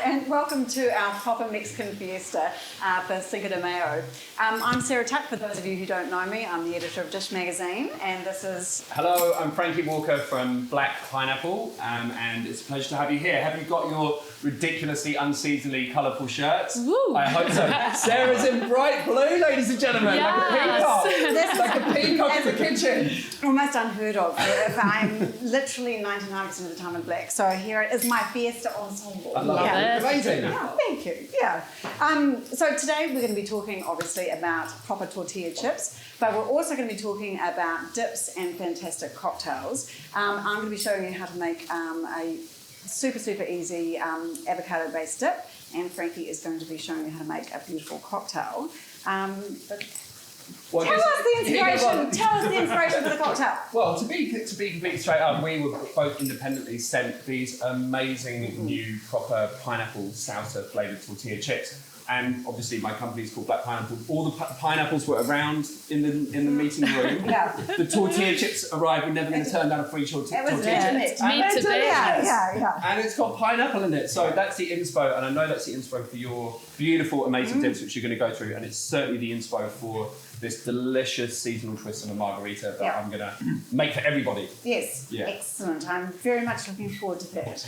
and welcome to our proper Mexican fiesta for Cinco de Mayo. I'm Sarah Tuck, for those of you who don't know me. I'm the editor of Dish Magazine, and this is... Hello, I'm Frankie Walker from Black Pineapple, and it's a pleasure to have you here. Have you got your ridiculously unseasonably colourful shirts? Woo. I hope so. Sarah's in bright blue, ladies and gentlemen, Yes. like a peacock in the kitchen. Almost unheard of. I'm literally 99% of the time in black, so here it is my fiesta ensemble. I love it. Amazing. Oh, thank you. Yeah. So today we're going to be talking, obviously, about proper tortilla chips, but we're also going to be talking about dips and fantastic cocktails. I'm going to be showing you how to make a super easy avocado-based dip, and Frankie is going to be showing you how to make a beautiful cocktail. Tell us the inspiration for the cocktail. Well, to be completely straight up, we were both independently sent these amazing new proper pineapple salsa flavoured tortilla chips. And obviously my company's called Black Pineapple. All the pineapples were around in the meeting room. Yeah. The tortilla chips arrived. We're never going to turn down a free tortilla chip. It's meant to be. Yeah. And it's got pineapple in it. So that's the inspo. And I know that's the inspo for your beautiful, amazing dips, which you're going to go through. And it's certainly the inspo for this delicious seasonal twist of a margarita that I'm going to make for everybody. Yes. Yeah. Excellent. I'm very much looking forward to that.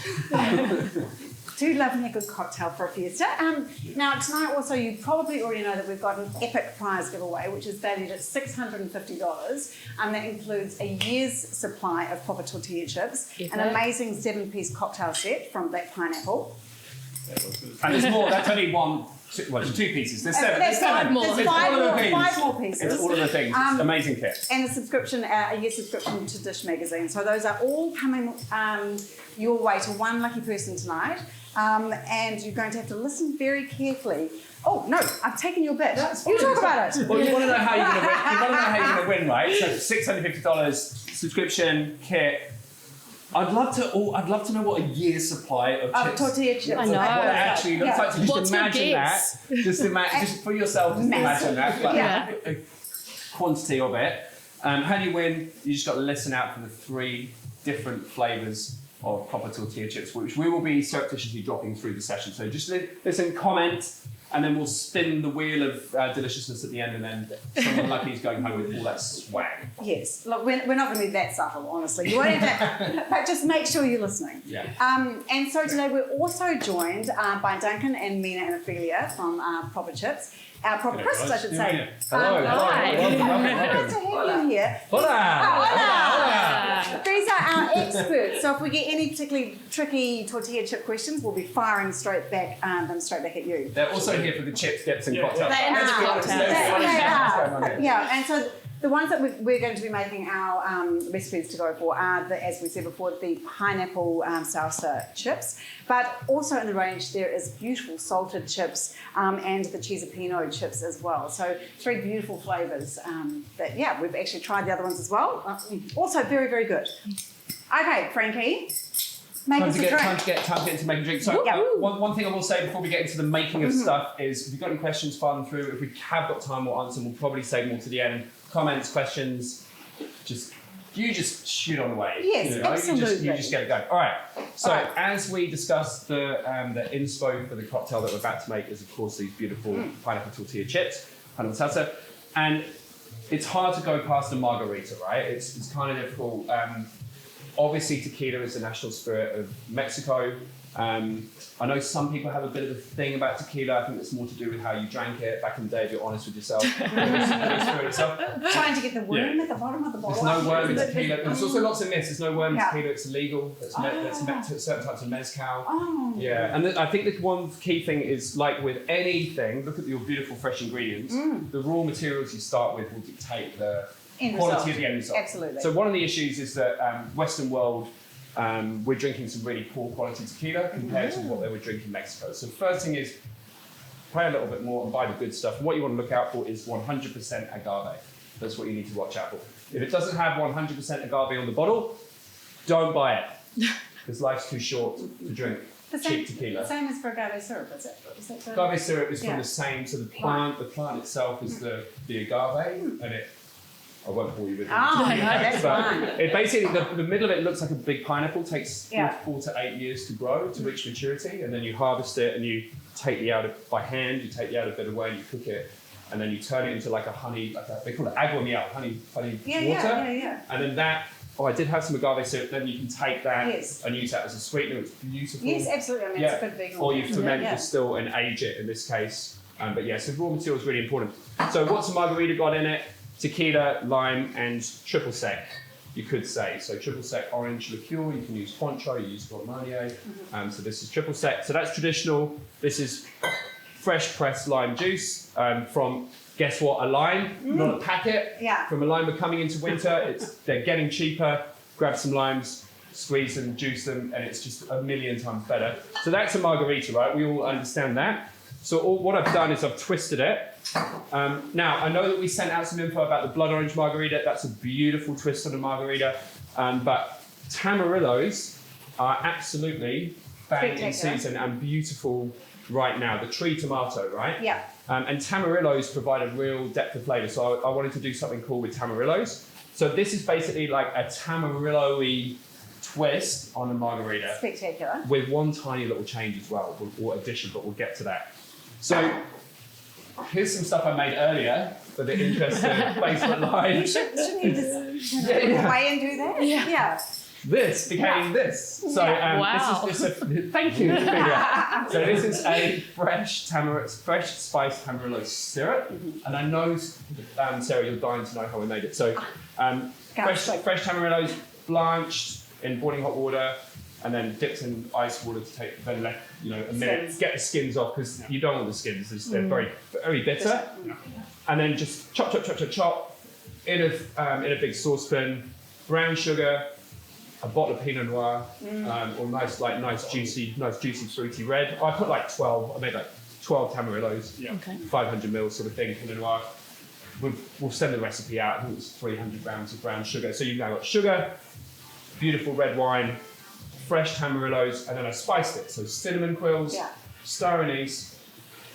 Do love me a good cocktail for a fiesta. Now, tonight also, you probably already know that we've got an epic prize giveaway, which is valued at $650. That includes a year's supply of proper tortilla chips, an amazing 7-piece cocktail set from Black Pineapple. And there's more. That's only one. Well, it's 2 pieces. There's 7. There's 5 more. It's There's all of the 5 things. more pieces. It's all of the things. It's amazing kit. And a year subscription to Dish Magazine. So those are all coming your way to one lucky person tonight. And you're going to have to listen very carefully. Oh, no, I've taken your bit. You talk about it. Well, you want to know how you're going to win. You want to know how you're going to win, right? So $650 subscription kit. I'd love to know what a year's supply of tortilla chips. I know. What it actually looks like. So just What's imagine that. Just for yourself, just imagine that. Like a quantity of it. How do you win? You just got to listen out for the 3 different flavours of proper tortilla chips, which we will be surreptitiously dropping through the session. So just listen, comment, and then we'll spin the wheel of deliciousness at the end, and then someone lucky is going home with all that swag. Yes, look, we're not going to be that subtle, honestly. You won't have to, but just make sure you're listening. Yeah. And so today we're also joined by Duncan and Mina and Ophelia from Proper Chips. Proper Crisps, I should say. Hello. Hi. Good to have you here. Hola. These are our experts, so if we get any particularly tricky tortilla chip questions, we'll be firing them straight back at you. They're also here for the chips, dips, and cocktails. They are. Yeah, and so the ones that we're going to be making our recipes to go for are, as we said before, the pineapple salsa chips. But also in the range there is beautiful salted chips and the Cesapino chips as well. So 3 beautiful flavours that, we've actually tried the other ones as well. Also very good. Okay, Frankie. Time to get into making drinks. So one thing I will say before we get into the making of stuff is, if you've got any questions, fire them through. If we have got time, we'll answer them. We'll probably save them all to the end. Comments, questions, you just shoot on the way. Yes, absolutely. You just get it going. All right. So as we discussed, the inspo for the cocktail that we're about to make is, of course, these beautiful pineapple tortilla chips, pineapple salsa, and it's hard to go past a margarita, right? It's kind of difficult. Obviously, tequila is the national spirit of Mexico. I know some people have a bit of a thing about tequila. I think it's more to do with how you drank it back in the day, if you're honest with yourself. Trying to get the worm at the bottom of the bottle. There's no worm in tequila. There's also lots of myths. There's no worm in tequila. It's illegal. It's certain types of mezcal. Oh. Yeah, and I think the one key thing is, like with anything, look at your beautiful fresh ingredients. The raw materials you start with will dictate the quality of the end result. Absolutely. So one of the issues is that Western world, we're drinking some really poor quality tequila compared to what they would drink in Mexico. So the first thing is, pay a little bit more and buy the good stuff. And what you want to look out for is 100% agave. That's what you need to watch out for. If it doesn't have 100% agave on the bottle, don't buy it, because life's too short to drink cheap tequila. The same as for agave syrup, is it? Agave syrup is from the same, so the plant itself is the agave, and I won't bore you with it. Oh, no, that's fine. It basically, the middle of it looks like a big pineapple, takes Yeah. 4 to 8 years to grow, to reach maturity, and then you harvest it and you take the outer, by hand, you take the outer bit away and you cook it, and then you turn it into like a honey, they call it agua miel, honey water. Yeah. And then that, I did have some agave syrup, then you can take that Yes. and use that as a sweetener, it's beautiful. Yes, absolutely. I mean, it's a good vegan. Or you ferment Yeah. distill and age it in this case. But yeah, so raw material is really important. So what's a margarita got in it? Tequila, lime, and triple sec, you could say. So triple sec orange liqueur, you can use Cointreau, you use Gormanier. So this is triple sec. So that's traditional. This is fresh pressed lime juice from, guess what, a lime, not a packet. Yeah. From a lime, we're coming into winter, they're getting cheaper. Grab some limes, squeeze them, juice them, and it's just a million times better. So that's a margarita, right? We all understand that. So what I've done is I've twisted it. Now, I know that we sent out some info about the blood orange margarita. That's a beautiful twist on a margarita. But Tamarillos are absolutely bang in season and beautiful right now. The tree tomato, right? Yeah. And Tamarillos provide a real depth of flavour. So I wanted to do something cool with Tamarillos. So this is basically like a Tamarillo-y twist on a margarita. Spectacular. With one tiny little change as well, or addition, but we'll get to that. So here's some stuff I made earlier for the interesting Facebook Live. Shouldn't you just away and do that? Yeah. This became this. So Wow. this is thank you. So this is a fresh spiced Tamarillo syrup, and I know Sarah, you're dying to know how we made it. So fresh Tamarillos blanched in boiling hot water, and then dipped in ice water to take then left a minute, Skins. get the skins off because you don't want the skins. They're very bitter, and then just chop in a big saucepan, brown sugar, a bottle of Pinot Noir, or nice juicy fruity red. I put like 12. I made like 12 Tamarillos, 500 ml sort of thing, Pinot Noir. We'll send the recipe out. I think it's 300 grams of brown sugar. So you've now got sugar, beautiful red wine, fresh Tamarillos, and then I spiced it. So cinnamon quills, star anise,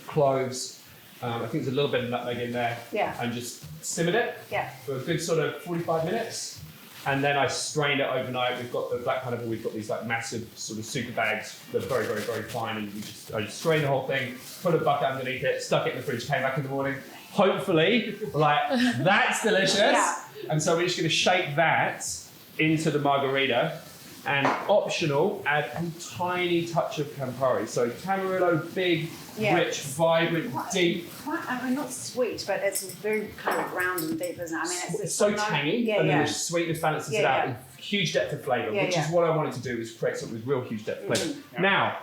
cloves. I think there's a little bit of nutmeg in there. Yeah. And just simmered it for a good sort of 45 minutes. And then I strained it overnight. We've got the black pineapple. We've got these like massive sort of super bags. They're very, very, very fine. And I just strained the whole thing, put a bucket underneath it, stuck it in the fridge, came back in the morning. Hopefully, that's delicious. And so we're just going to shake that into the margarita. And optional, add a tiny touch of Campari. So Tamarillo, big, rich, vibrant, deep. Not sweet, but it's very kind of round and deep, isn't it? I mean, it's so tangy, and then the sweetness balances it out. Huge depth of flavour, which is what I wanted to do, is create something with real huge depth of flavour. Now,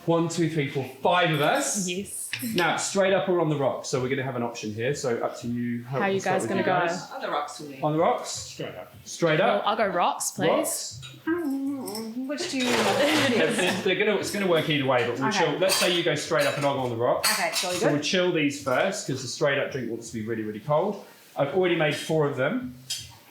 1, 2, 3, 4, 5 of us. Yes. Now, straight up or on the rocks. So we're going to have an option here. So up to you. How are you guys going to go? On the rocks for me. On the rocks? Straight up. Straight up. Well, I'll go rocks, please. Rocks. Which do you... It's going to work either way, but we'll chill. Let's say you go straight up and I'll go on the rocks. Okay, jolly So good. we'll chill these first because the straight up drink wants to be really, really cold. I've already made 4 of them.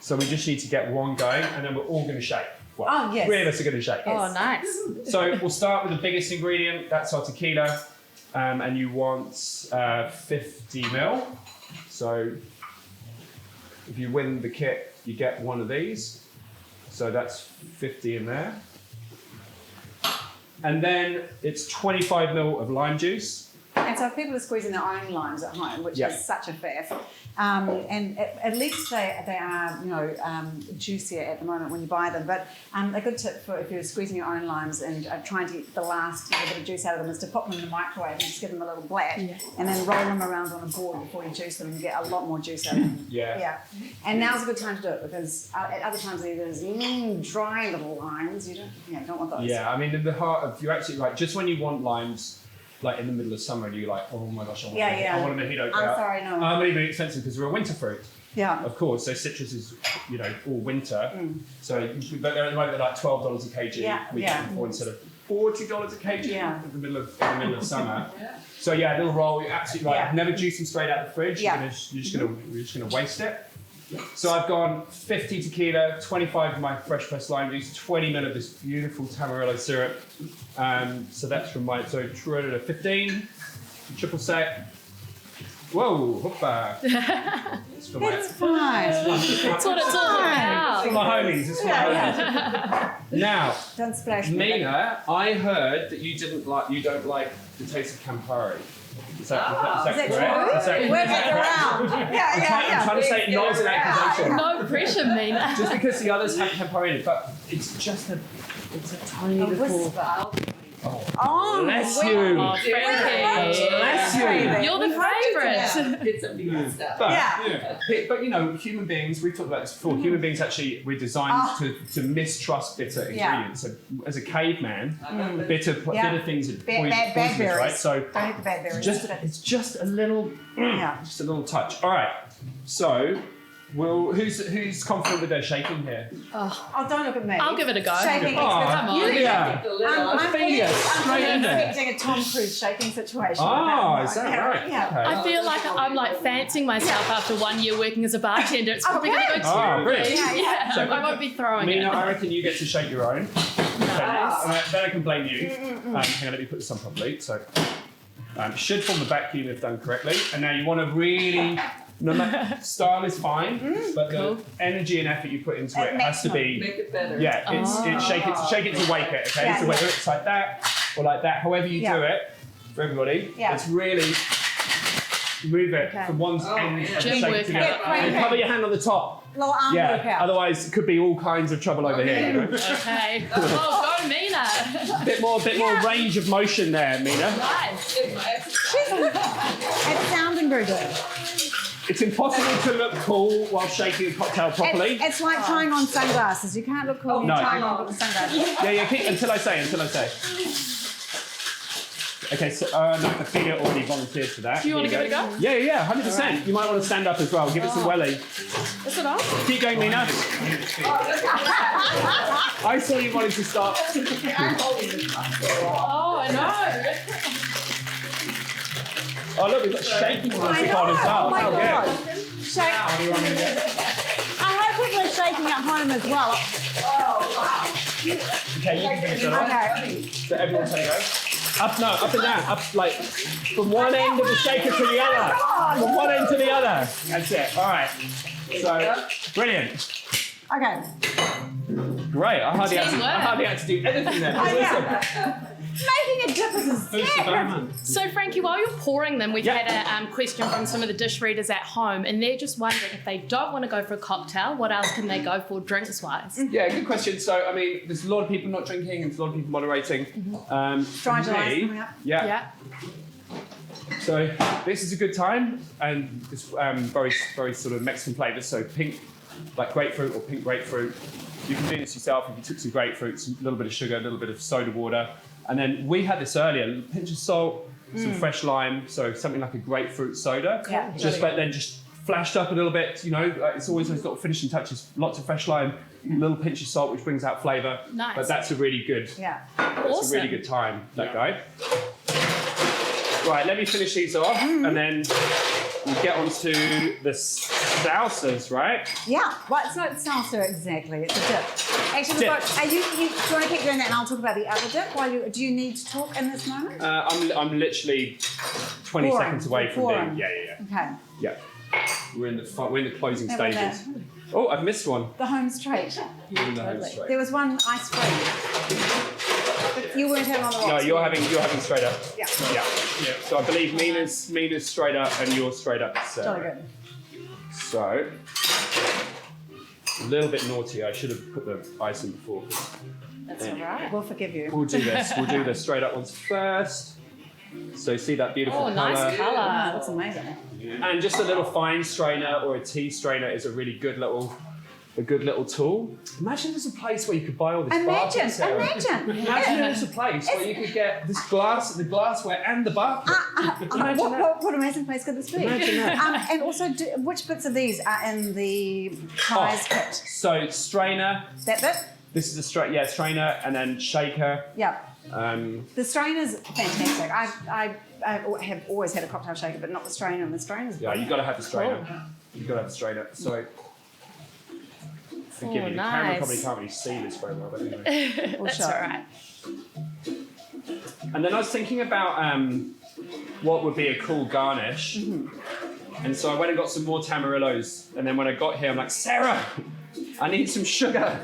So we just need to get one going and then we're all going to shake. Well, 3 of us are going to shake. Oh, nice. So we'll start with the biggest ingredient. That's our tequila. And you want 50 ml. So if you win the kit, you get one of these. So that's 50 in there. And then it's 25 ml of lime juice. And so if people are squeezing their own limes at home, which is such a faff, and at least they are juicier at the moment when you buy them. But a good tip for if you're squeezing your own limes and trying to get the last little bit of juice out of them is to pop them in the microwave and just give them a little blat, and then roll them around on a board before you juice them and get a lot more juice out of them. Yeah. And now's a good time to do it because at other times there's dry little limes. You don't want those. Yeah, I mean in the heart of, you're absolutely right. Just when you want limes, like in the middle of summer, and you're like, oh my gosh, I want a mojito. I'm sorry, no. Maybe expensive because we're a winter fruit. Yeah. Of course, so citrus is, all winter. So, but they're at the moment like $12 a kg. We get them for instead of $40 a kg in the middle of summer. So a little roll. You're absolutely right. Never juice them straight out of the fridge. You're just gonna waste it. So I've gone 50 tequila, 25 of my fresh pressed lime juice, 20 ml of this beautiful Tamarillo syrup. So that's from 15, triple sec, Whoa, hoppa. It's for my, It's fine. That's what it's all about. for my homies. It's for my homies. Now, Don't splash me. Mina, I heard that you don't like the taste of Campari. Is that Is that correct? true? Is that Where's it around? I'm trying to say it not as an accusation. No pressure, Mina. Just because the others have Campari in it, but it's a tiny little. Oh, Bless we- you. Oh, Frankie. Bless you. You're the favourite. It's a big stuff. But you know, human beings, we've talked about this before, human beings actually, we're designed to mistrust bitter ingredients. So as a caveman, bitter things are Bad poisonous, berries. right? So Don't eat the bad berries. it's just a little Yeah. just a little touch. All right. So who's confident with their shaking here? Oh, don't look at me. I'll give it a go. Shaking Oh, expert. come on. Yeah. The lid I'm on. Ophelia, straight in there. expecting a Tom Cruise shaking situation. Oh, is that right? Yeah. Okay. I feel like I'm like fancying myself after 1 year working as a bartender. It's probably going to go Oh, terribly. brilliant. Yeah, So- I won't be throwing Mina, it. I reckon you get to shake your own. Nice. Then I can blame you. Hang on, let me put this on properly. So, should form the vacuum if done correctly. And now you want to really, style is fine, but Cool. the energy and effort you put into it has to be, Make it better. yeah, it's shake it to wake it, okay? Yeah, So whether it's like that or like that, however you do it, for everybody, Yeah. it's really move it Okay. from one end of the Gym shake workout. together. Yeah, And cover your hand on the top. Little arm Yeah, workout. otherwise it could be all kinds of trouble over here, you know? Okay. Oh, go Mina. Bit more range of motion there, Mina. Nice. It's my exercise. It's sounding very good. It's impossible to look cool while shaking a cocktail properly. It's like trying on sunglasses. You can't look cool when No. you're trying on sunglasses. Yeah, keep, until I say. Okay, so no, Ophelia already volunteered for that. Do you want to give it a go? Yeah, 100%. You might want to stand up as well. Give it some welly. Is it on? Keep going, Mina. I saw you wanting to start. Oh, I know. Oh, look, we've got shaking music on as well. Oh my Oh, god. yeah. Shake. I hope people are shaking at home as well. Okay, you can finish that off. Okay. So everyone's going to go. Up and down. Up, like, from one end of the shaker to the other. From one end to the other. That's it. All right. So, brilliant. Okay. Great. I hardly had to do anything then. Yeah. Making a dip is a Who's the barman? So, Frankie, while you're pouring them, we've Yeah. had a question from some of the dish readers at home, and they're just wondering if they don't want to go for a cocktail, what else can they go for drinks-wise? Yeah, good question. So, I mean, there's a lot of people not drinking and there's a lot of people moderating. Dry for July's me, coming up. yeah. So, this is a good time, and it's very, very sort of Mexican flavours. So, pink, like grapefruit or pink grapefruit. You can do this yourself if you took some grapefruit, a little bit of sugar, a little bit of soda water. And then we had this earlier, a pinch of salt, some fresh lime, so something like a grapefruit soda. Yeah. But then just flashed up a little bit, you know, it's always those little finishing touches, lots of fresh lime, a little pinch of salt, which brings out flavour. Nice. But that's a really good, Yeah. that's a really good time, that guy. Right, let me finish these off, and then we'll get on to the salsas, right? Yeah. Well, it's not salsa exactly. It's a dip. Actually, Dip. do you want to keep doing that, and I'll talk about the other dip? Do you need to talk in this moment? I'm literally 20 Pouring. seconds away from Pouring. being, yeah. Okay. Yeah. We're in the closing And we're stages. Oh, I've missed one. The home straight. You're in the home straight. There was one ice free. But you weren't having on the rocks. No, you're having straight up. Yeah. Yeah. So I believe Mina's straight up and you're straight up. Jolly good. So a little bit naughty. I should have put the ice in before. That's all right. We'll forgive you. We'll do this. We'll do the straight up ones first. So see that beautiful Oh, nice colour. colour. Ah, that's amazing. And just a little fine strainer or a tea strainer is a really good little tool. Imagine there's a place where you could buy all this Imagine. Imagine there's a place where you could get this the glassware and the bar. Imagine that. What amazing place could this be? Imagine that. And also, which bits of these are in the prize kit? So strainer. That bit? This is a strainer, and then shaker. Yeah. Um, The strainer's fantastic. I have always had a cocktail shaker, but not the strainer. And the strainer's yeah, you've got to have the strainer. You've got to have the strainer. So forgive me, the camera nice. probably can't really see this very well, but anyway. We'll That's show. all right. And then I was thinking about what would be a cool garnish. And so I went and got some more tamarillos. And then when I got here, I'm like, Sarah, I need some sugar.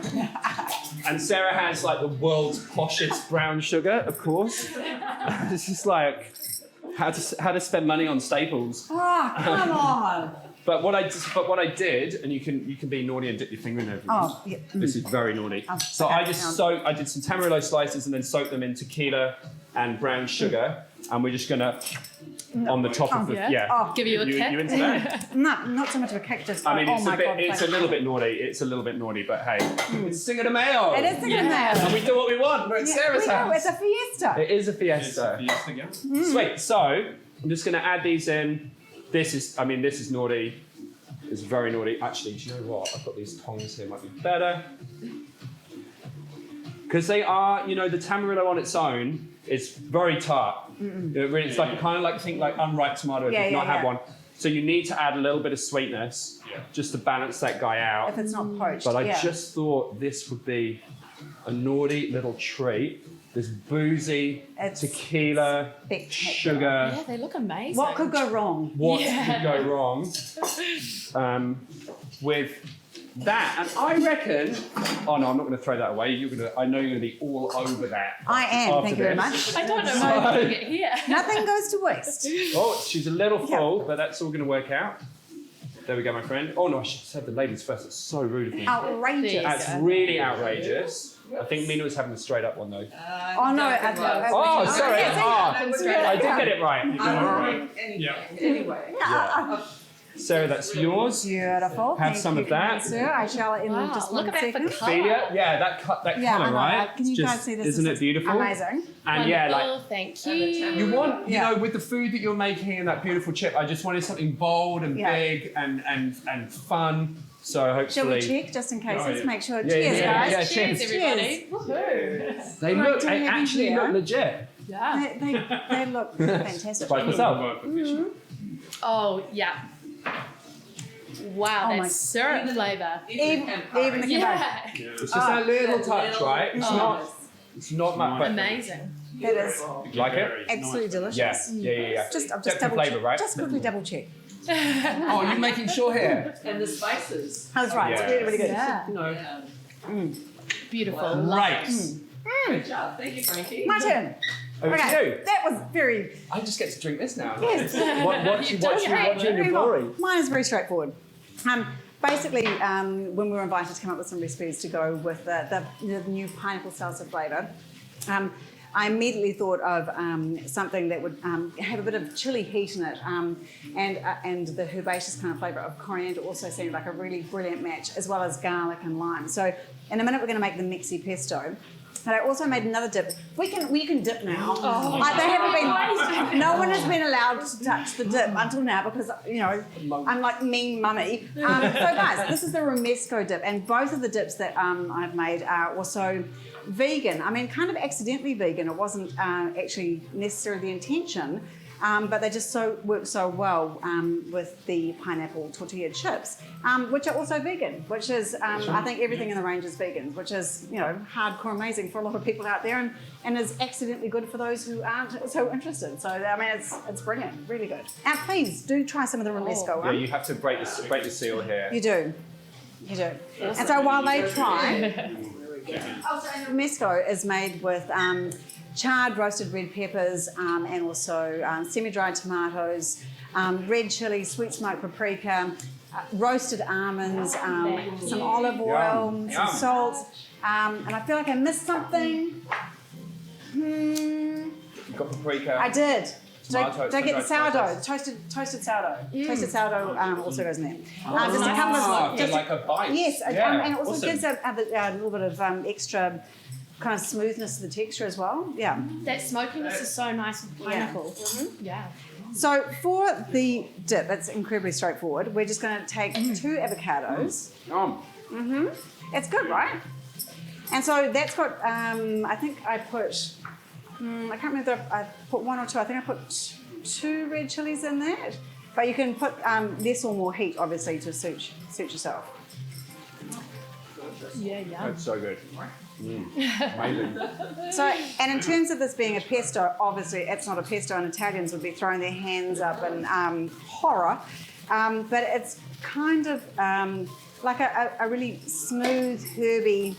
And Sarah has like the world's poshest brown sugar, of course. It's just like how to spend money on staples. Oh, come on. But what I did, and you can be naughty and dip your finger in everything. Oh, yeah. This is very naughty. Oh, So okay. I did some tamarillo slices and then soaked them in tequila and brown sugar, and we're just gonna on the top of the yeah. Oh. Give you a kick. You into that? No, not so much of a kick, just I mean, oh it's my God, it's a little bit naughty. It's a little bit naughty, but hey, it's Cinco de Mayo. It is Cinco de Mayo. And we do what we want. We're at Sarah's we know, house. it's a fiesta. It is a fiesta. Sweet. So I'm just gonna add these in. This is naughty. It's very naughty. Actually, do you know what? I've got these tongs here. Might be better. Because they are, the Tamarillo on its own is very tart. It's like kind of like think like unripe tomato if you've not had one. So you need to add a little bit of sweetness just to balance that guy out. If it's not poached. But I just thought this would be a naughty little treat. This boozy tequila, sugar. Yeah, they look amazing. What could go wrong? What could go wrong with that? And I reckon. Oh no, I'm not going to throw that away. I know you're going to be all over that. I am. after Thank you very this. much. I don't know how to get here. Nothing goes to waste. Oh, she's a little full, but that's all going to work out. There we go, my friend. Oh no, I should have said the ladies first. That's so rude of me. Outrageous. That's really outrageous. I think Mina was having a straight up one though. Oh no! Oh, sorry. I did get it right. Anyway. Yeah. Sarah, that's yours. Beautiful. Have Thank some you, of that. Sir, I shall in Wow, just look one at that second. for colour. Ophelia? Yeah, that Yeah, colour, I know. right? Can you It's guys see this? Isn't it beautiful? Amazing. And yeah, Wonderful, like thank you. you want, Yeah. with the food that you're making and that beautiful chip, I just wanted something bold and Yeah. big and fun. So Shall hopefully we check just in case? Let's make sure. Yeah, Cheers, yeah, guys. yeah, Cheers, cheers. everybody. Woohoo. they Right, look do we they have actually here? look legit. Yeah. They look fantastic. By myself. Oh, yeah. Wow, Oh my- that's syrup flavour. Even the Yeah. It's just a little touch, right? It's not much, but Amazing. That is you like it? absolutely delicious. Yeah. Just Depth of double flavour, check. right? Just quickly double check. Oh, you're making sure here. And the spices. That's right. It's Yeah. really, really good. Yeah. Yeah. Beautiful. Right. Good job. Thank you, Frankie. My turn. Over to Okay, you. that was very. I just get to drink this now. Yes. Watch you in your glory. Mine is very straightforward. Basically, when we were invited to come up with some recipes to go with the new pineapple salsa flavour, I immediately thought of something that would have a bit of chili heat in it, and the herbaceous kind of flavour of coriander also seemed like a really brilliant match, as well as garlic and lime. So in a minute we're going to make the mixie pesto. But I also made another dip. We can dip now. They haven't been. No one has been allowed to touch the dip until now because I'm like mean mummy. So guys, this is the romesco dip, and both of the dips that I've made are also vegan. I mean, kind of accidentally vegan. It wasn't actually necessarily the intention. But they just work so well with the pineapple tortilla chips, which are also vegan, which is, I think everything in the range is vegan, which is, hardcore amazing for a lot of people out there and is accidentally good for those who aren't so interested. So, I mean, it's brilliant, really good. And please do try some of the romesco Yeah, one. you have to break the seal here. You do. And so while they try, romesco is made with charred roasted red peppers and also semi-dried tomatoes, red chili, sweet smoked paprika, roasted almonds, some olive oil, some salt, and I feel like I missed something. You've got paprika. I did. Tomato, Did I get the sourdough? tomatoes. Toasted sourdough. Toasted sourdough also goes in there. Just a couple of Get like a bite. yes, Yeah, and it also awesome. gives a little bit of extra kind of smoothness to the texture as well. Yeah. That smokiness is so nice with pineapple. Yeah. So for the dip, it's incredibly straightforward. We're just going to take 2 avocados. It's good, right? And so that's got, I think I put, I can't remember if I put 1 or 2. I think I put 2 red chilies in that. But you can put less or more heat, obviously, to suit yourself. Yeah. That's so good. Amazing. So, and in terms of this being a pesto, obviously it's not a pesto, and Italians would be throwing their hands up in horror. but it's kind of like a really smooth, herby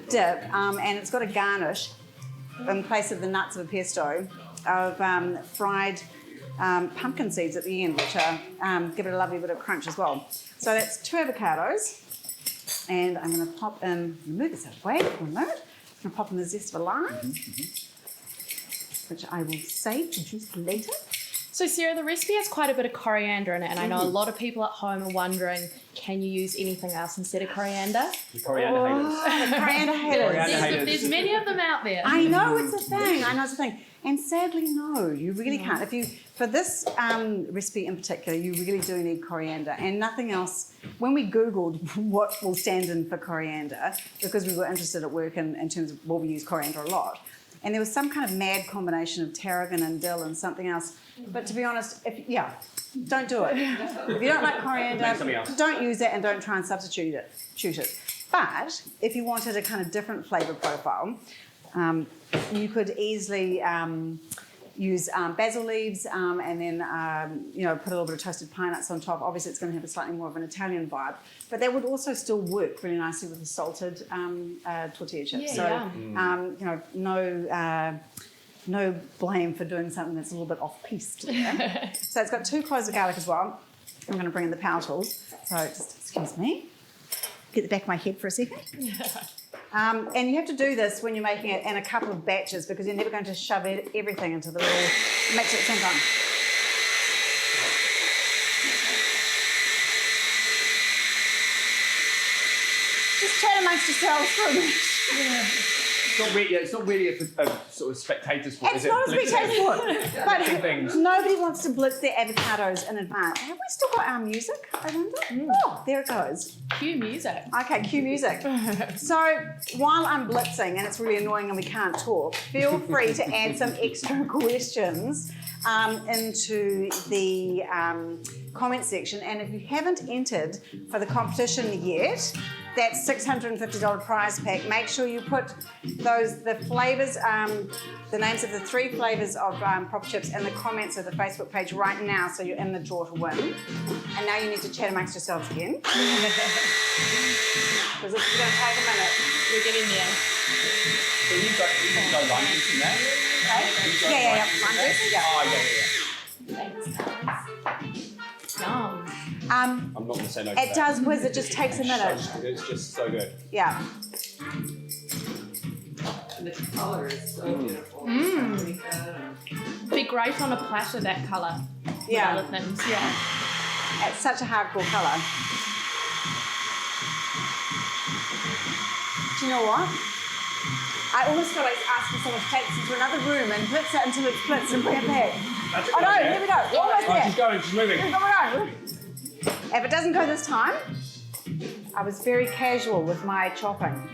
dip, and it's got a garnish in place of the nuts of a pesto of fried pumpkin seeds at the end, which are, give it a lovely bit of crunch as well. So that's 2 avocados, and I'm going to pop in, move this out of the way for a moment. I'm going to pop in the zest of a lime, which I will save to juice later. So Sarah, the recipe has quite a bit of coriander in it, and I know a lot of people at home are wondering, can you use anything else instead of coriander? The coriander haters. The coriander haters. Coriander haters. There's many of them out there. I know it's a thing. I know it's a thing. And sadly, no, you really can't. If you, for this recipe in particular, you really do need coriander and nothing else. When we Googled what will stand in for coriander, because we were interested at work in terms of, well, we use coriander a lot, and there was some kind of mad combination of tarragon and dill and something else. But to be honest, don't do it. If you don't like coriander, don't use it and don't try and substitute it. But if you wanted a kind of different flavour profile, you could easily use basil leaves and then put a little bit of toasted pine nuts on top. Obviously, it's going to have a slightly more of an Italian vibe, but that would also still work really nicely with the salted tortilla chips. No blame for doing something that's a little bit off-piste. Yeah? So it's got 2 cloves of garlic as well. I'm going to bring in the power tools. So just excuse me. Get the back of my head for a second. And you have to do this when you're making it in a couple of batches because you're never going to shove everything into the little mix at the same time. Just chat amongst yourselves for a minute. It's not really a sort of spectator sport, It's is it? not a spectator sport, but things. nobody wants to blitz their avocados in advance. Have we still got our music, I wonder? Oh, there it goes. Cue music. Okay, cue music. So while I'm blitzing and it's really annoying and we can't talk, feel free to add some extra questions into the comment section. And if you haven't entered for the competition yet, that $650 prize pack, make sure you put the flavours, the names of the 3 flavours of proper chips in the comments of the Facebook page right now so you're in the draw to win. And now you need to chat amongst yourselves again. Because it's going to take a minute. We're getting there. So you can go line juice in there? Okay. Yeah. Line juice, yeah. Oh, yeah. Thanks, guys. Yum. I'm not going to say no to that. It does whiz, it just takes a minute. It's just so good. Yeah. And the colour is so beautiful. Be great on a platter, that colour. Yeah. Other things, yeah. It's such a hardcore colour. Do you know what? I almost feel like asking someone to take this into another room and blitz it until it splits and bring it back. That's Oh no, here we go. We're almost there. She's going, she's moving. Here we go. If it doesn't go this time, I was very casual with my chopping.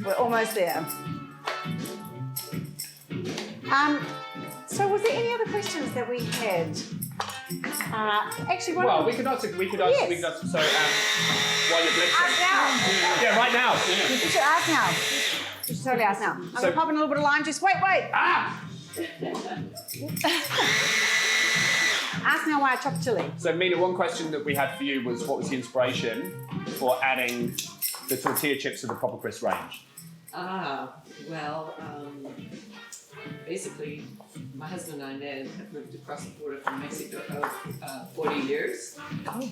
We're almost there. So was there any other questions that we had? Actually, Well, we could ask. So, while you're blitzing. Ask now. Yeah, right now. You should ask now. You should totally ask now. I'm going to pop in a little bit of lime juice. Wait. Ah! Ask now why I chopped chili. So, Mina, one question that we had for you was what was the inspiration for adding the tortilla chips to the proper crisp range? Basically, my husband and I, Ned, have moved across the border from Mexico 40 years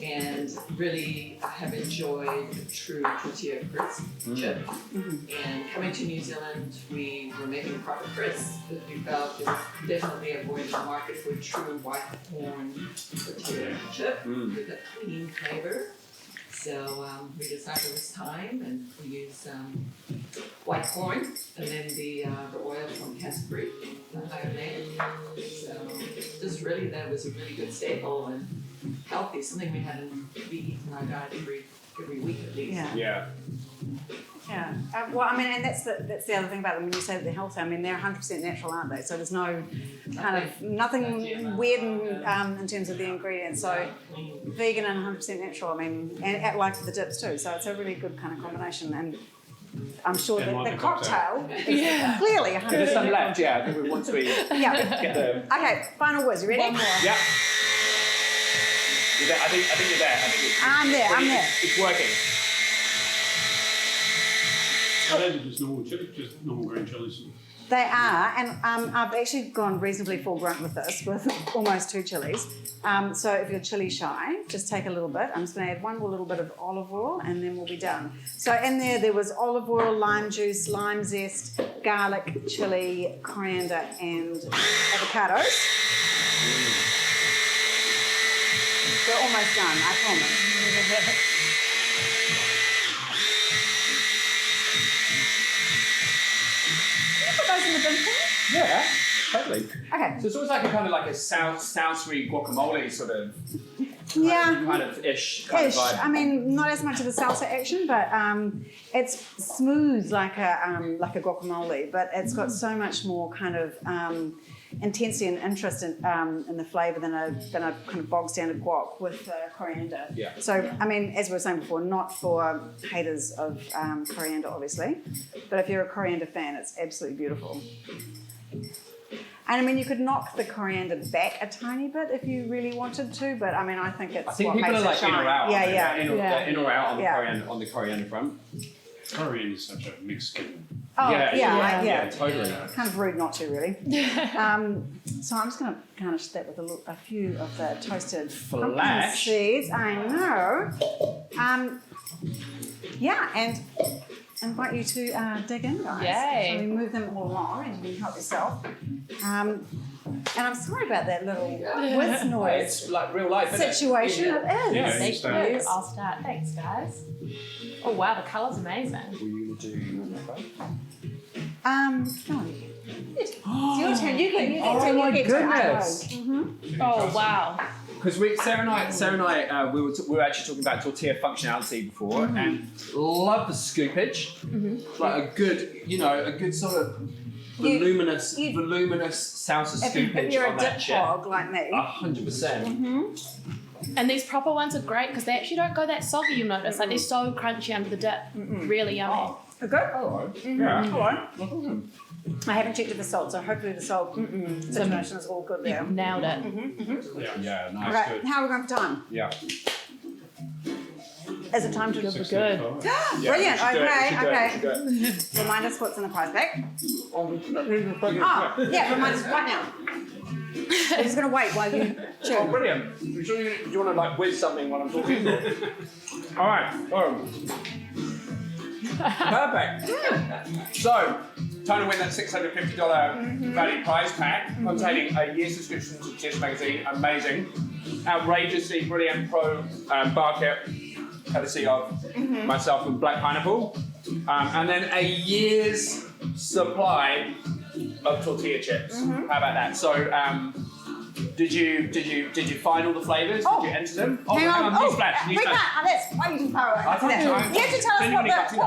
and really have enjoyed a true tortilla crisp chip. And coming to New Zealand, we were making proper crisp that we felt is definitely a void in the market for true white corn tortilla chip with a clean flavor. So we decided it was time, and we used white corn, and then the oil from Casper Creek, the higher land. So just really, that was a really good staple and healthy, something we eat in our diet every week at least. Yeah. Yeah. Well, I mean, and that's the other thing about them when you say that they're healthy. I mean, they're 100% natural, aren't they? So there's no kind of nothing weird in terms of the ingredients. So vegan and 100% natural. I mean, and like the dips too. So it's a really good kind of combination. And I'm sure that the cocktail is clearly 100%. There's some left, yeah. I think once we get the. Okay, final words. You ready? One more. Yeah. You're there. I think you're there. I think I'm there. It's working. Those are just normal green chilies. They are, and I've actually gone reasonably full grunt with this, with almost 2 chilies. So if you're chili shy, just take a little bit. I'm just going to add one more little bit of olive oil, and then we'll be done. So in there was olive oil, lime juice, lime zest, garlic, chili, coriander, and avocados. We're almost done, I promise. Those in the bin for me? Yeah, totally. Okay. So it's always like a South-sweet guacamole sort of Yeah. kind of ish kind of vibe. I mean, not as much of the salsa action, but it's smooth like a guacamole, but it's got so much more kind of intensity and interest in the flavour than a kind of bog standard guac with coriander. Yeah. So I mean, as we were saying before, not for haters of coriander, obviously, but if you're a coriander fan, it's absolutely beautiful. And I mean, you could knock the coriander back a tiny bit if you really wanted to, but I mean, I think it's I think what people makes are like it shine. in or out. Yeah, aren't they? yeah. They're in or out Yeah. on the coriander front. Coriander is such a Mexican. Oh, Yeah, yeah. totally. Kind of rude not to, really. So I'm just going to garnish that with a few of the toasted pumpkin Flash. seeds. I know. Yeah, and invite you to dig in, guys. Yay. So we move them all along, and you can help yourself. And I'm sorry about that little whiz noise It's like real life isn't it? situation. It is. Yeah, Thank start. you. I'll start. Thanks, guys. Oh wow, the colour's amazing. Will you do? Go on. It's your turn. You get Oh to. my you get goodness. To. Oh wow. Because Sarah and I, we were actually talking about tortilla functionality before, and love the scoopage. Like a good sort of voluminous salsa scoopage If you're on a that dip chip. hog like me. 100%. And these proper ones are great because they actually don't go that soggy, you notice. Like they're so crunchy under the dip. Really yummy. Okay. Hello. Yeah. Hello. I haven't checked the salt, so hopefully the salt situation is all good there. Nailed it. Yeah, nice. Okay, good. how are we going for time? Yeah. Is it time to... Good. Brilliant, Yeah, okay. we should do it. Remind us what's in the prize bag. Oh, Oh, yeah, remind us right now. We're just going to wait while you chew. Oh, brilliant. You sure you want to like whiz something while I'm talking? All right. Perfect. So, trying to win that $650 value prize pack containing a year's subscription to Tish Magazine. Amazing. Outrageously brilliant pro bar kit, courtesy of myself and Black Pineapple. And then a year's supply of tortilla chips. How about that? So, did you find all the flavours? Oh. Did you enter them? Oh, Hang on. newsflash. We can't. That's why you didn't power it. I thought You you- have to tell Genuinely us cutting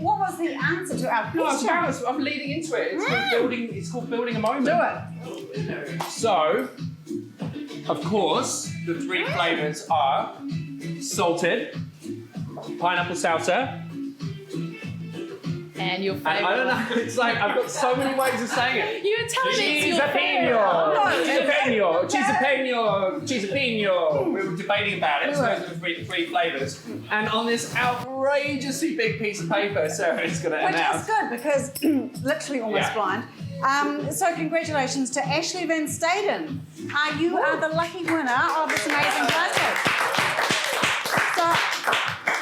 what was the answer to our No, question. I'm leading into it. It's called building. It's called building a moment. Do it. So, of course, the 3 flavours are salted, pineapple salsa, And your and favourite. I don't know. It's like I've got so many ways of saying it. You were telling me it's your favourite. Cheesepino. We were debating about it. So those are the 3 flavours. And on this outrageously big piece of paper, Sarah is going to Which is announce. good because literally almost Yeah. blind. So congratulations to Ashley Van Staden. You are the lucky winner of this amazing prize pack. So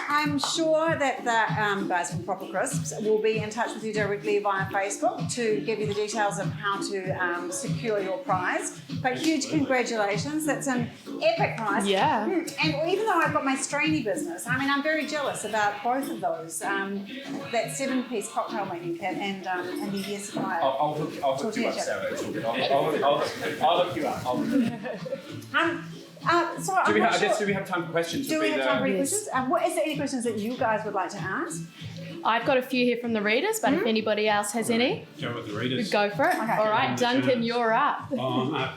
I'm sure that the guys from Proper Crisps will be in touch with you directly via Facebook to give you the details of how to secure your prize. But huge congratulations. That's an epic prize. Yeah. And even though I've got my strainy business, I mean, I'm very jealous about both of those. That 7-piece cocktail making kit and the year supply. I'll hook you up, Tortilla Sarah. It's all good. I'll hook you up. So Do we I'm not have? I guess sure- do we have time for questions? Do we have time for any Yes. questions? Is there any questions that you guys would like to ask? I've got a few here from the readers, but if anybody else has any, Go with the readers. go for it. Okay. All right, Duncan, you're up. Oh,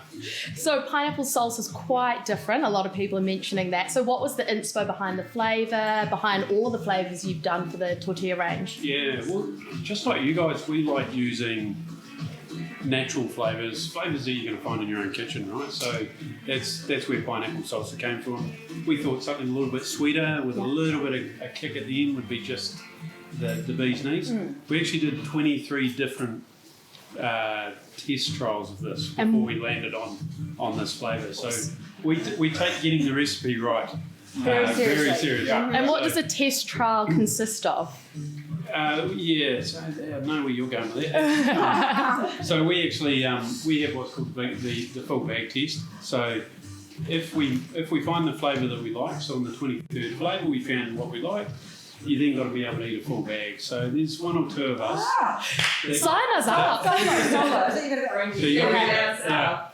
So pineapple salsa is quite different. A lot of people are mentioning that. So what was the inspo behind the flavour, behind all of the flavours you've done for the tortilla range? yeah, well, just like you guys, we like using natural flavours that you're going to find in your own kitchen, right? So that's where pineapple salsa came from. We thought something a little bit sweeter with a little bit of a kick at the end would be just the bee's knees. We actually did 23 different test trials of this before we landed on this flavour. So we take getting the recipe right very seriously. And what does a test trial consist of? So I know where you're going with that. So we actually we have what's called the full bag test. So if we find the flavour that we like, so on the 23rd flavour we found what we like, you then got to be able to eat a full bag. So there's one or two of us. Sign us up. So you're Frankie's in.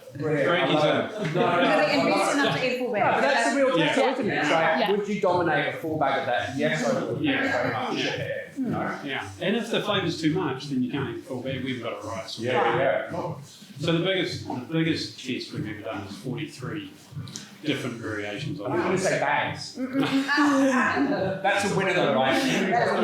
That's the real test, Yeah. isn't it? So would you dominate a full bag of that? Yes, I would. Yeah. And if the flavour's too much, then you can't eat a full bag. We've got it right. So So the biggest test we've ever done is 43 different variations on I'm going to it. say bags. That's a winner though, right?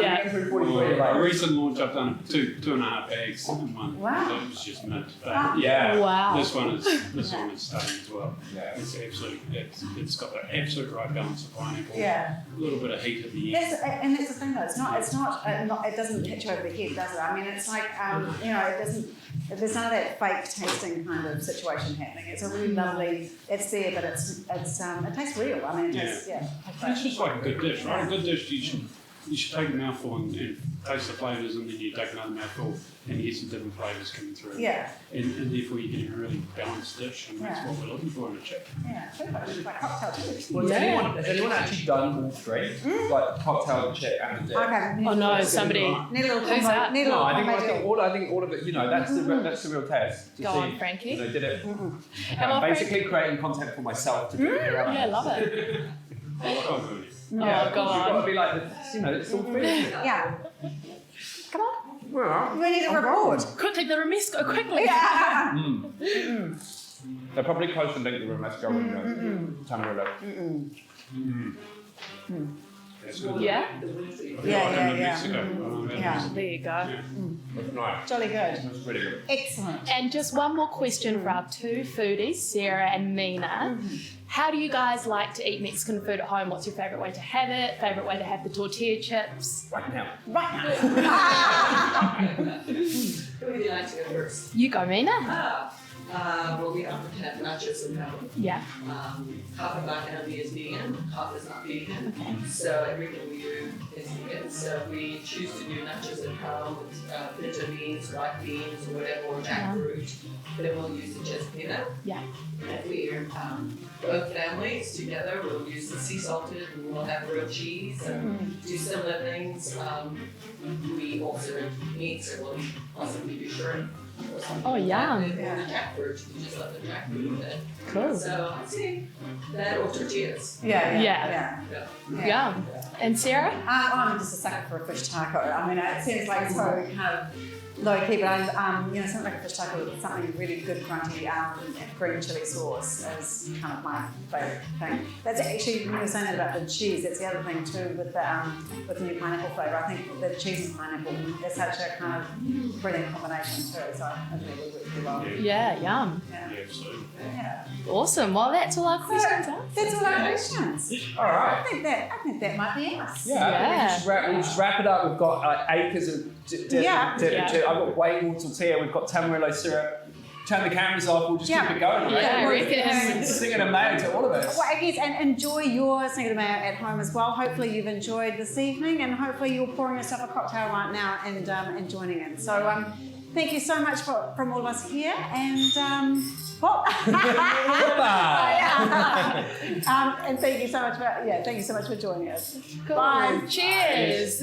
Yeah. A recent launch I've done 2.5 bags in one. Wow. So it was just mint. But Yeah. Wow. this one is stunning as well. Yeah. It's got the absolute right balance of pineapple. Yeah. A little bit of heat at the end. And that's the thing though, it doesn't hit you over the head, does it? I mean, it's like, it doesn't, there's none of that fake tasting kind of situation happening. It's a really lovely, it's there, but it tastes real. I mean, it tastes, It's just like a good dish, right? A good dish, you should take a mouthful and taste the flavours, and then you take another mouthful and you get some different flavours coming through. Yeah. And therefore you're getting a really balanced dish, and that's what we're looking for in a chip. Yeah, it's like cocktail chips. Well, has anyone actually done all three? Like the cocktail, the chip, and the dip? Okay. Oh no, somebody. Need a little Who's that? Need a No, little I think all of it. You know, that's the real test. To Go see, on, Frankie. You know, did it? Come on, Basically, creating content for myself to do it. Yeah, love it. Oh, go You've got on. to be like, it's all food. Isn't it? Yeah. Come on. Well, We need a report. Quickly, the Romesco, quickly. Yeah. they're probably close to link the Romesco and Tamarilla. That's good. Yeah? Yeah. Yeah. There you go. That's nice. Jolly good. That's really good. Excellent. And just one more question for our two foodies, Sarah and Mina. How do you guys like to eat Mexican food at home? What's your favourite way to have it? Favourite way to have the tortilla chips? Right now. Who would you like to go first? You go, Mina. Well, we often have nachos and milk. Yeah. Half of our family is vegan, half is not vegan. So everything we do is vegan. So we choose to do nachos at home with pinto beans, white beans, or whatever, or jackfruit. Then we'll use the chespina. Yeah. And we're both families together. We'll use the sea salted, and we'll have grilled cheese and do similar things. We also meat, so we'll possibly do shrimp. Oh, yum. And the jackfruit, you just let the jackfruit with it. Cool. So I'd say that or tortillas. Yeah. Yum. And Sarah? I'm just a sucker for a fish taco. I mean, it seems like so kind of low key, but something like a fish taco with something really good, crunchy, green chili sauce is kind of my favourite thing. That's actually, when you were saying that about the cheese, that's the other thing too with the new pineapple flavour. I think the cheese and pineapple is such a kind of brilliant combination too. So I think it would work really well. Yeah, yum. Yeah, absolutely. Yeah. Awesome. Well, that's all our questions. That's all our questions. All right. I think that might be us. Yeah. We just wrap it up. We've got acres of. I've got way more tortilla. We've got Tamarillo syrup. Turn the cameras off. We'll just keep it going. Right? Yeah, I reckon. Singing a mayo to all of us. Well, I guess, and enjoy your Cinco de Mayo at home as well. Hopefully you've enjoyed this evening, and hopefully you're pouring yourself a cocktail right now and joining in. So thank you so much from all of us here, and and thank you so much for joining us. Cool. Bye. Cheers.